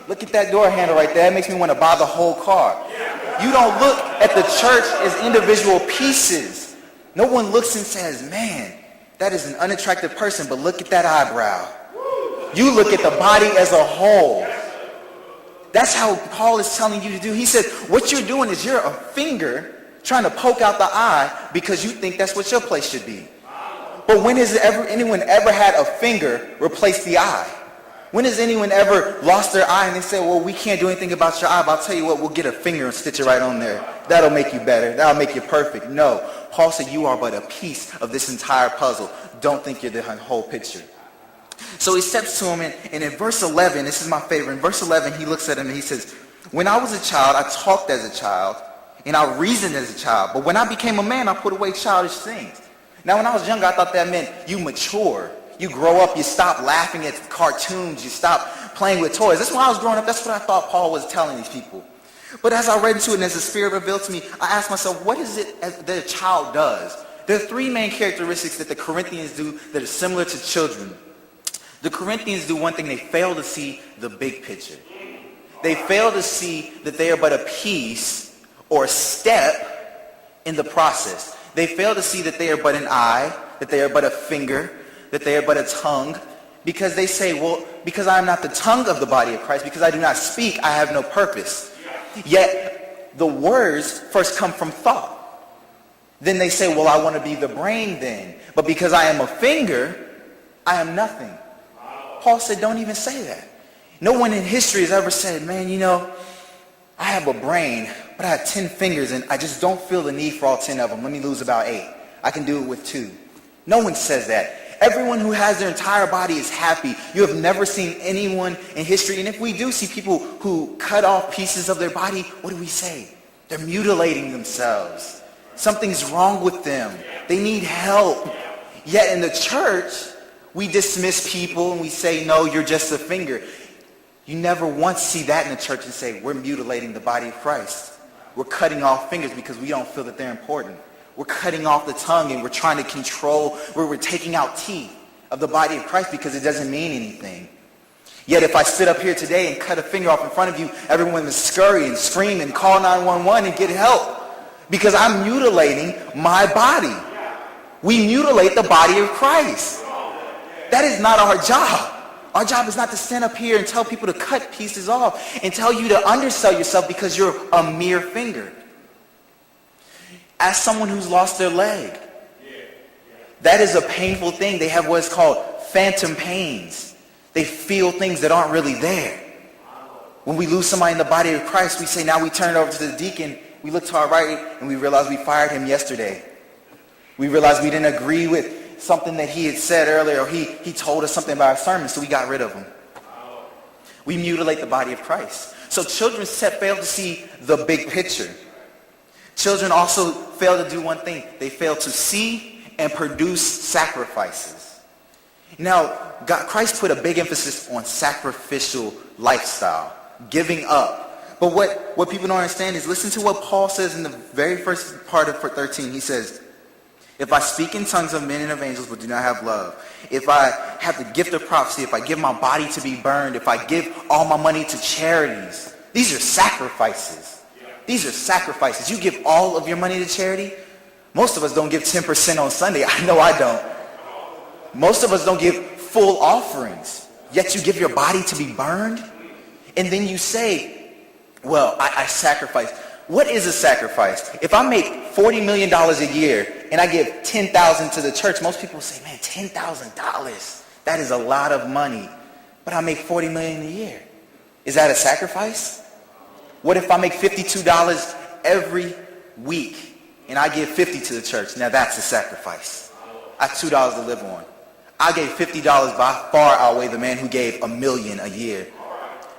Look at that door handle right there. That makes me want to buy the whole car. You don't look at the church as individual pieces. No one looks and says, man, that is an unattractive person, but look at that eyebrow. You look at the body as a whole. That's how Paul is telling you to do. He said, what you're doing is you're a finger trying to poke out the eye because you think that's what your place should be. But when has anyone ever had a finger replace the eye? When has anyone ever lost their eye and they say, well, we can't do anything about your eye, but I'll tell you what, we'll get a finger and stitch it right on there. That'll make you better. That'll make you perfect. No. Paul said you are but a piece of this entire puzzle. Don't think you're the whole picture. So he steps to him, and in verse 11, this is my favorite. In verse 11, he looks at him and he says, when I was a child, I talked as a child, and I reasoned as a child. But when I became a man, I put away childish things. Now, when I was younger, I thought that meant you mature. You grow up, you stop laughing at cartoons, you stop playing with toys. That's when I was growing up. That's what I thought Paul was telling these people. But as I read into it and as the Spirit revealed to me, I asked myself, what is it that a child does? There are three main characteristics that the Corinthians do that are similar to children. The Corinthians do one thing. They fail to see the big picture. They fail to see that they are but a piece or a step in the process. They fail to see that they are but an eye, that they are but a finger, that they are but a tongue, because they say, well, because I am not the tongue of the body of Christ, because I do not speak, I have no purpose. Yet the words first come from thought. Then they say, well, I want to be the brain then. But because I am a finger, I am nothing. Paul said, don't even say that. No one in history has ever said, man, you know, I have a brain, but I have 10 fingers and I just don't feel the need for all 10 of them. Let me lose about 8. I can do it with 2. No one says that. Everyone who has their entire body is happy. You have never seen anyone in history. And if we do see people who cut off pieces of their body, what do we say? They're mutilating themselves. Something's wrong with them. They need help. Yet in the church, we dismiss people and we say, no, you're just a finger. You never once see that in the church and say, we're mutilating the body of Christ. We're cutting off fingers because we don't feel that they're important. We're cutting off the tongue and we're trying to control, where we're taking out teeth of the body of Christ because it doesn't mean anything. Yet if I stood up here today and cut a finger off in front of you, everyone would scurry and scream and call 911 and get help because I'm mutilating my body. We mutilate the body of Christ. That is not our job. Our job is not to stand up here and tell people to cut pieces off and tell you to undersell yourself because you're a mere finger. As someone who's lost their leg, that is a painful thing. They have what's called phantom pains. They feel things that aren't really there. When we lose somebody in the body of Christ, we say, now we turn it over to the deacon. We look to our right and we realize we fired him yesterday. We realize we didn't agree with something that he had said earlier, or he told us something about our sermon, so we got rid of him. We mutilate the body of Christ. So children fail to see the big picture. Children also fail to do one thing. They fail to see and produce sacrifices. Now, Christ put a big emphasis on sacrificial lifestyle, giving up. But what people don't understand is, listen to what Paul says in the very first part of 13. He says, if I speak in tongues of men and of angels but do not have love, if I have the gift of prophecy, if I give my body to be burned, if I give all my money to charities, these are sacrifices. These are sacrifices. You give all of your money to charity? Most of us don't give 10% on Sunday. I know I don't. Most of us don't give full offerings. Yet you give your body to be burned? And then you say, well, I sacrifice. What is a sacrifice? If I make $40 million a year and I give $10,000 to the church, most people say, man, $10,000, that is a lot of money. But I make $40 million a year. Is that a sacrifice? What if I make $52 every week and I give $50 to the church? Now that's a sacrifice. I have $2 to live on. I gave $50 by far outweigh the man who gave $1 million a year,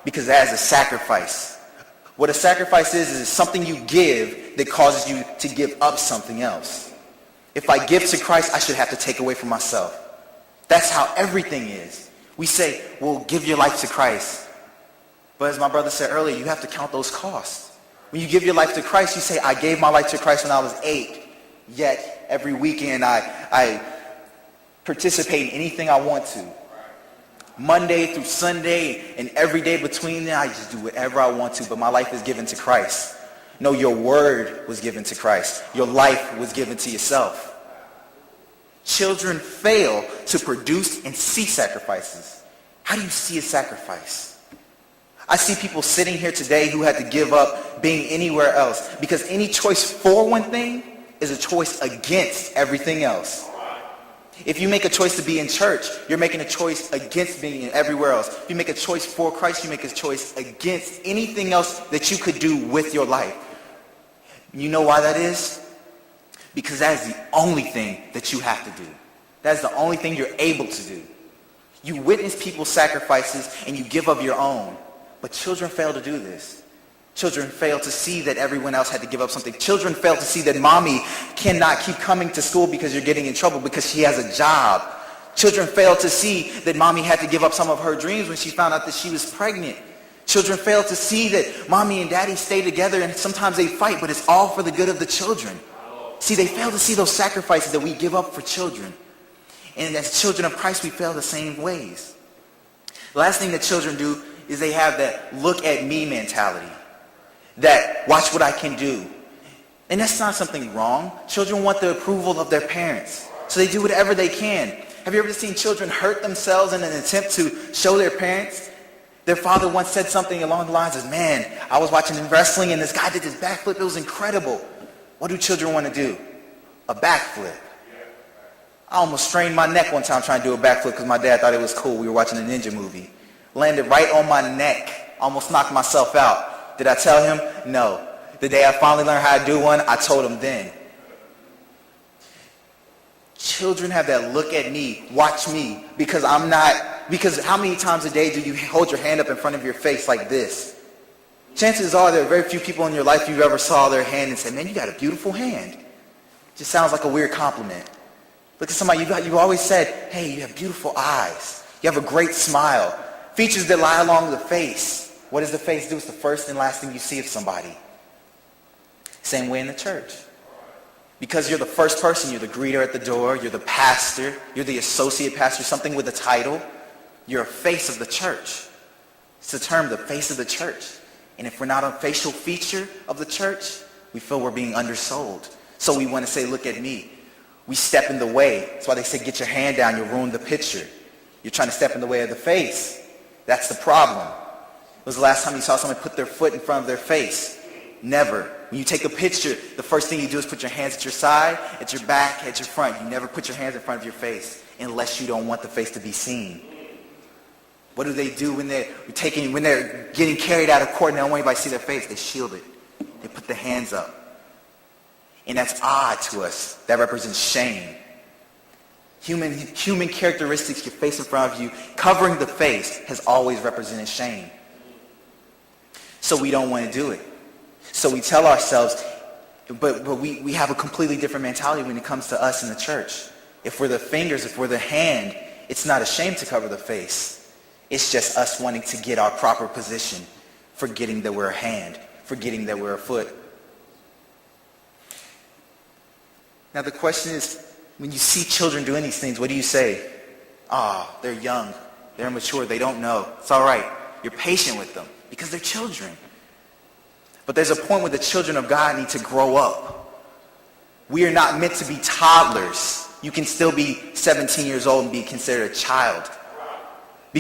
because that is a sacrifice. What a sacrifice is something you give that causes you to give up something else. If I give to Christ, I should have to take away from myself. That's how everything is. We say, well, give your life to Christ. But as my brother said earlier, you have to count those costs. When you give your life to Christ, you say, I gave my life to Christ when I was 8. Yet every weekend I participate in anything I want to. Monday through Sunday and every day between them, I just do whatever I want to, but my life is given to Christ. No, your word was given to Christ. Your life was given to yourself. Children fail to produce and see sacrifices. How do you see a sacrifice? I see people sitting here today who had to give up being anywhere else because any choice for one thing is a choice against everything else. If you make a choice to be in church, you're making a choice against being everywhere else. If you make a choice for Christ, you make a choice against anything else that you could do with your life. You know why that is? Because that is the only thing that you have to do. That is the only thing you're able to do. You witness people's sacrifices and you give of your own. But children fail to do this. Children fail to see that everyone else had to give up something. Children fail to see that mommy cannot keep coming to school because you're getting in trouble because she has a job. Children fail to see that mommy had to give up some of her dreams when she found out that she was pregnant. Children fail to see that mommy and daddy stay together and sometimes they fight, but it's all for the good of the children. See, they fail to see those sacrifices that we give up for children. And as children of Christ, we fail the same ways. The last thing that children do is they have that look at me mentality. That watch what I can do. And that's not something wrong. Children want the approval of their parents. So they do whatever they can. Have you ever seen children hurt themselves in an attempt to show their parents? Their father once said something along the lines of, man, I was watching wrestling and this guy did this backflip. It was incredible. What do children want to do? A backflip. I almost strained my neck one time trying to do a backflip because my dad thought it was cool. We were watching a ninja movie. Landed right on my neck. Almost knocked myself out. Did I tell him? No. The day I finally learned how to do one, I told him then. Children have that look at me, watch me, because how many times a day do you hold your hand up in front of your face like this? Chances are there are very few people in your life you ever saw their hand and said, man, you got a beautiful hand. Just sounds like a weird compliment. Look at somebody, you always said, hey, you have beautiful eyes. You have a great smile. Features that lie along the face. What does the face do? It's the first and last thing you see of somebody. Same way in the church. Because you're the first person, you're the greeter at the door, you're the pastor, you're the associate pastor, something with a title. You're a face of the church. It's the term, the face of the church. And if we're not a facial feature of the church, we feel we're being undersold. So we want to say, look at me. We step in the way. That's why they say, get your hand down, you'll ruin the picture. You're trying to step in the way of the face. That's the problem. When was the last time you saw someone put their foot in front of their face? Never. When you take a picture, the first thing you do is put your hands at your side, at your back, at your front. You never put your hands in front of your face unless you don't want the face to be seen. What do they do when they're getting carried out of court and they don't want anybody to see their face? They shield it. They put the hands up. And that's odd to us. That represents shame. Human characteristics, your face in front of you, covering the face has always represented shame. So we don't want to do it. So we tell ourselves, but we have a completely different mentality when it comes to us in the church. If we're the fingers, if we're the hand, it's not a shame to cover the face. It's just us wanting to get our proper position, forgetting that we're a hand, forgetting that we're a foot. Now the question is, when you see children doing these things, what do you say? They're young, they're immature, they don't know. It's all right. You're patient with them because they're children. But there's a point where the children of God need to grow up. We are not meant to be toddlers. You can still be 17 years old and be considered a child.